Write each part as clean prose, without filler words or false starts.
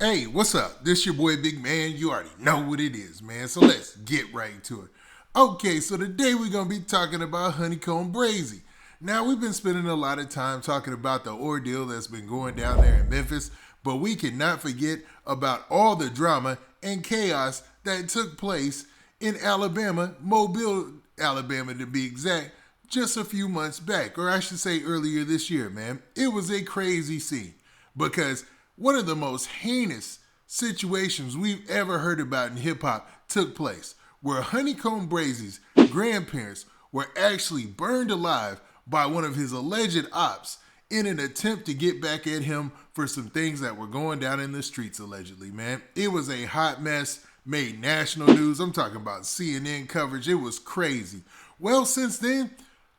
Hey, what's up? This your boy Big Man. You already know what it is, man. So let's get right into it. Okay, so today we're going to be talking about HoneyKomb Brazy. Now, we've been spending a lot of time talking about the ordeal that's been going down there in Memphis, but we cannot forget about all the drama and chaos that took place in Alabama, Mobile, Alabama to be exact, just a few months back, or I should say earlier this year, man. It was a crazy scene because one of the most heinous situations we've ever heard about in hip hop took place, where HoneyKomb Brazy's grandparents were actually burned alive by one of his alleged ops in an attempt to get back at him for some things that were going down in the streets, allegedly, man. It was a hot mess, made national news. I'm talking about CNN coverage. It was crazy. Well, since then,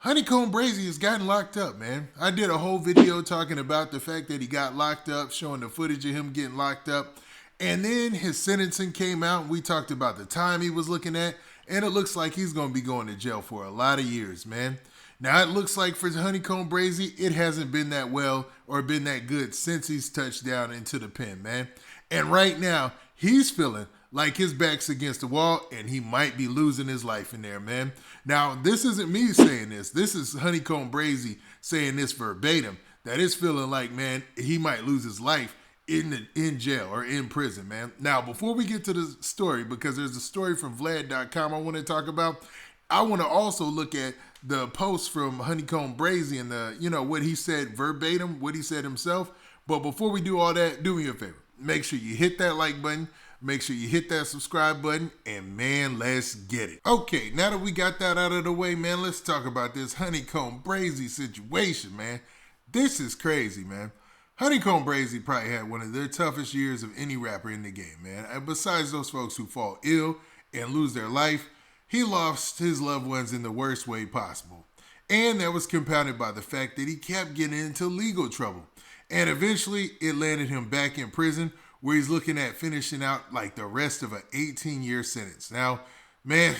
HoneyKomb Brazy has gotten locked up, man. I did a whole video talking about the fact that he got locked up, showing the footage of him getting locked up. And then his sentencing came out, and we talked about the time he was looking at, and it looks like he's going to be going to jail for a lot of years, man. Now, it looks like for HoneyKomb Brazy, it hasn't been that well or been that good since he's touched down into the pen, man. And right now, he's feeling like his back's against the wall and he might be losing his life in there, man. Now, this isn't me saying this. This is HoneyKomb Brazy saying this verbatim, that it's feeling like, man, he might lose his life in jail or in prison, man. Now, before we get to the story, because there's a story from Vlad.com I want to talk about, I want to also look at the post from HoneyKomb Brazy and the, what he said verbatim, what he said himself. But before we do all that, do me a favor. Make sure you hit that like button. Make sure you hit that subscribe button, and man, let's get it. Okay, now that we got that out of the way, man, let's talk about this HoneyKomb Brazy situation, man. This is crazy, man. HoneyKomb Brazy probably had one of their toughest years of any rapper in the game, man. And besides those folks who fall ill and lose their life, he lost his loved ones in the worst way possible. And that was compounded by the fact that he kept getting into legal trouble. And eventually, it landed him back in prison, where he's looking at finishing out like the rest of an 18-year sentence. Now, man,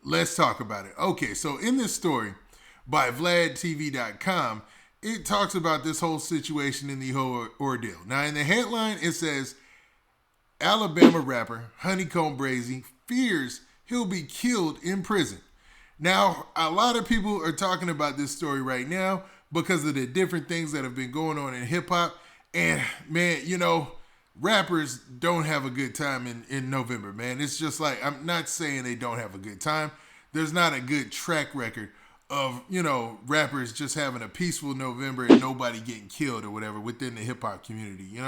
let's talk about it. Okay, so in this story by VladTV.com, it talks about this whole situation in the whole ordeal. Now, in the headline, it says, Alabama rapper HoneyKomb Brazy fears he'll be killed in prison. Now, a lot of people are talking about this story right now because of the different things that have been going on in hip-hop. And, man, rappers don't have a good time in November, man. It's just like, I'm not saying they don't have a good time. There's not a good track record of, rappers just having a peaceful November and nobody getting killed or whatever within the hip-hop community,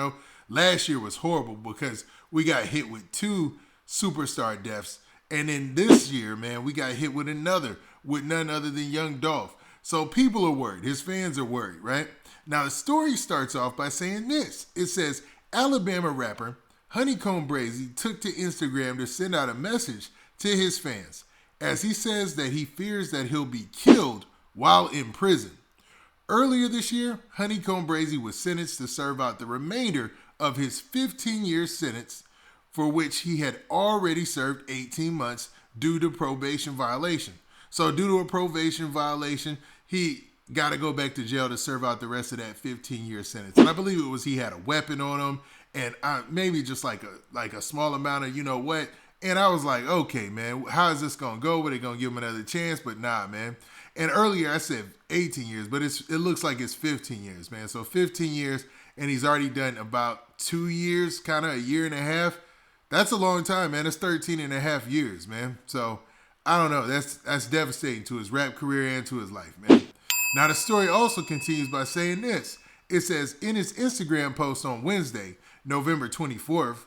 Last year was horrible because we got hit with 2 superstar deaths. And then this year, man, we got hit with another, with none other than Young Dolph. So people are worried. His fans are worried, right? Now, the story starts off by saying this. It says, Alabama rapper HoneyKomb Brazy took to Instagram to send out a message to his fans, as he says that he fears that he'll be killed while in prison. Earlier this year, HoneyKomb Brazy was sentenced to serve out the remainder of his 15-year sentence, for which he had already served 18 months due to probation violation. So due to a probation violation, he got to go back to jail to serve out the rest of that 15-year sentence. And I believe it was he had a weapon on him and maybe just like a small amount of what. And I was like, okay, man, how is this going to go? Were they going to give him another chance? But nah, man. And earlier I said 18 years, but it looks like it's 15 years, man. So 15 years, and he's already done about 2 years, kind of a year and a half. That's a long time, man. It's 13 and a half years, man. So I don't know. That's devastating to his rap career and to his life, man. Now, the story also continues by saying this. It says, in his Instagram post on Wednesday, November 24th,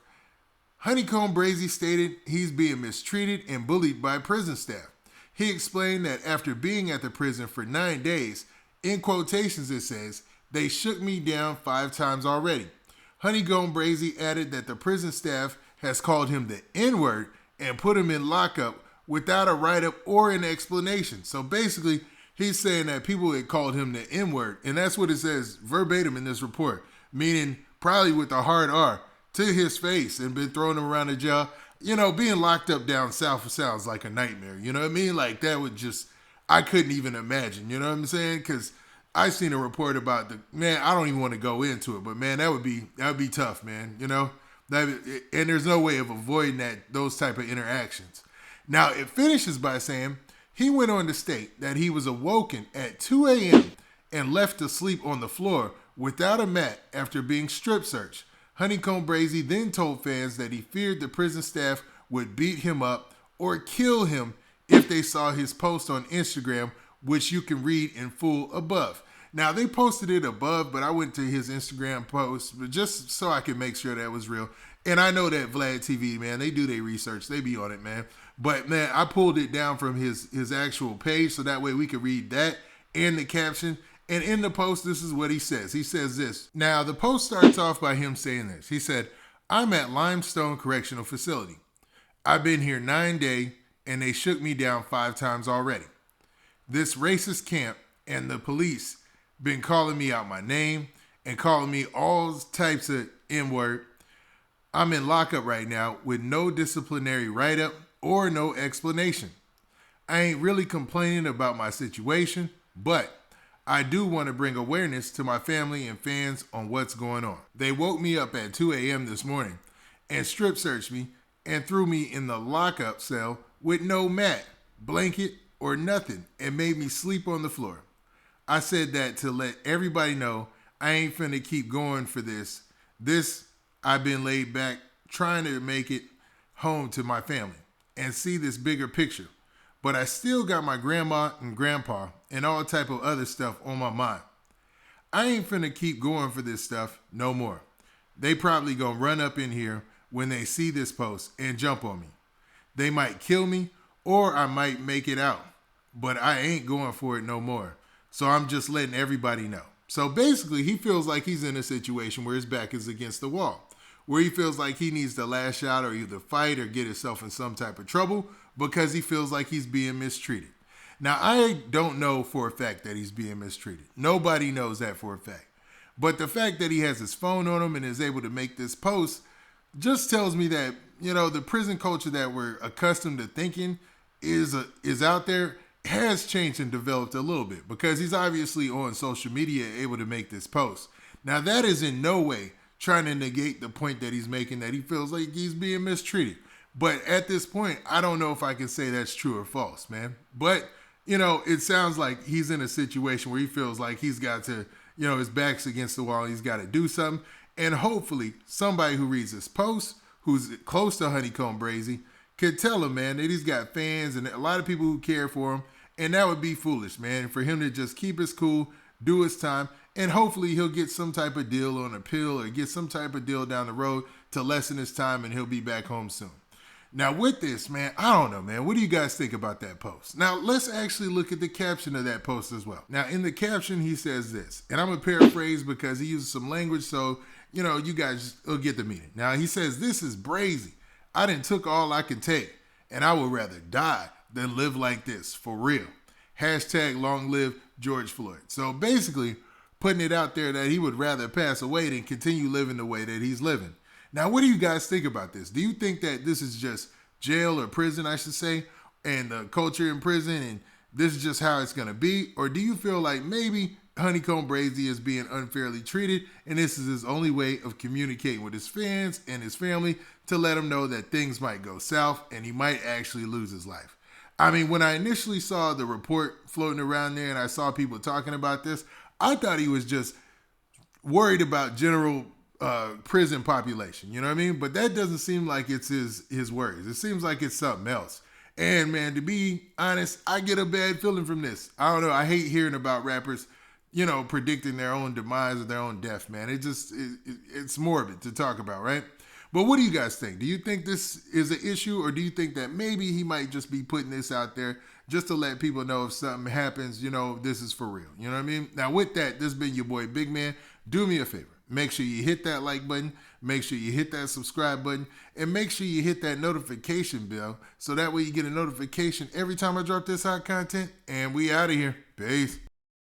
HoneyKomb Brazy stated he's being mistreated and bullied by prison staff. He explained that after being at the prison for 9 days, in quotations it says, they shook me down 5 times already. HoneyKomb Brazy added that the prison staff has called him the N-word and put him in lockup without a write-up or an explanation. So basically, he's saying that people had called him the N-word, and that's what it says verbatim in this report, meaning probably with a hard R to his face and been throwing him around the jail. Being locked up down south sounds like a nightmare. You know what I mean? Like that would just, I couldn't even imagine. You know what I'm saying? Because I seen a report about I don't even want to go into it, but man, that would be tough, man. And there's no way of avoiding those type of interactions. Now, it finishes by saying he went on to state that he was awoken at 2 a.m. and left to sleep on the floor without a mat after being strip searched. HoneyKomb Brazy then told fans that he feared the prison staff would beat him up or kill him if they saw his post on Instagram, which you can read in full above. Now, they posted it above, but I went to his Instagram post just so I could make sure that was real. And I know that Vlad TV, man, they do their research. They be on it, man. But, man, I pulled it down from his actual page so that way we could read that and the caption. And in the post, this is what he says. He says this. Now, the post starts off by him saying this. He said, "I'm at Limestone Correctional Facility. I've been here 9 days, and they shook me down 5 times already. This racist camp and the police been calling me out my name and calling me all types of N-word. I'm in lockup right now with no disciplinary write-up or no explanation. I ain't really complaining about my situation, but I do want to bring awareness to my family and fans on what's going on. They woke me up at 2 a.m. this morning and strip searched me and threw me in the lockup cell with no mat, blanket, or nothing and made me sleep on the floor. I said that to let everybody know I ain't finna keep going for this. I've been laid back trying to make it home to my family and see this bigger picture. But I still got my grandma and grandpa and all type of other stuff on my mind. I ain't finna keep going for this stuff no more. They probably gonna run up in here when they see this post and jump on me. They might kill me or I might make it out, but I ain't going for it no more. So I'm just letting everybody know." So basically, he feels like he's in a situation where his back is against the wall, where he feels like he needs to lash out or either fight or get himself in some type of trouble because he feels like he's being mistreated. Now, I don't know for a fact that he's being mistreated. Nobody knows that for a fact. But the fact that he has his phone on him and is able to make this post just tells me that, the prison culture that we're accustomed to thinking is out there has changed and developed a little bit, because he's obviously on social media able to make this post. Now, that is in no way trying to negate the point that he's making, that he feels like he's being mistreated. But at this point, I don't know if I can say that's true or false, man. But, it sounds like he's in a situation where he feels like he's got to, his back's against the wall. He's got to do something. And hopefully somebody who reads this post, who's close to HoneyKomb Brazy, could tell him, man, that he's got fans and a lot of people who care for him. And that would be foolish, man, for him to just keep his cool, do his time, and hopefully he'll get some type of deal on a pill or get some type of deal down the road to lessen his time, and he'll be back home soon. Now, with this, man, I don't know, man. What do you guys think about that post? Now, let's actually look at the caption of that post as well. Now, in the caption, he says this, and I'm going to paraphrase because he uses some language, so, you guys will get the meaning. Now, he says, "This is Brazy. I done took all I can take, and I would rather die than live like this, for real. Hashtag long live George Floyd." So basically putting it out there that he would rather pass away than continue living the way that he's living. Now, what do you guys think about this? Do you think that this is just jail or prison, I should say, and the culture in prison, and this is just how it's going to be? Or do you feel like maybe HoneyKomb Brazy is being unfairly treated, and this is his only way of communicating with his fans and his family to let him know that things might go south and he might actually lose his life? I mean, when I initially saw the report floating around there and I saw people talking about this, I thought he was just worried about general prison population, you know what I mean? But that doesn't seem like it's his worries. It seems like it's something else. And man, to be honest, I get a bad feeling from this. I don't know. I hate hearing about rappers, predicting their own demise or their own death, man. It's morbid to talk about, right? But what do you guys think? Do you think this is an issue, or do you think that maybe he might just be putting this out there just to let people know if something happens, this is for real? You know what I mean? Now, with that, this has been your boy Big Man. Do me a favor. Make sure you hit that like button. Make sure you hit that subscribe button. And make sure you hit that notification bell so that way you get a notification every time I drop this hot content. And we out of here. Peace.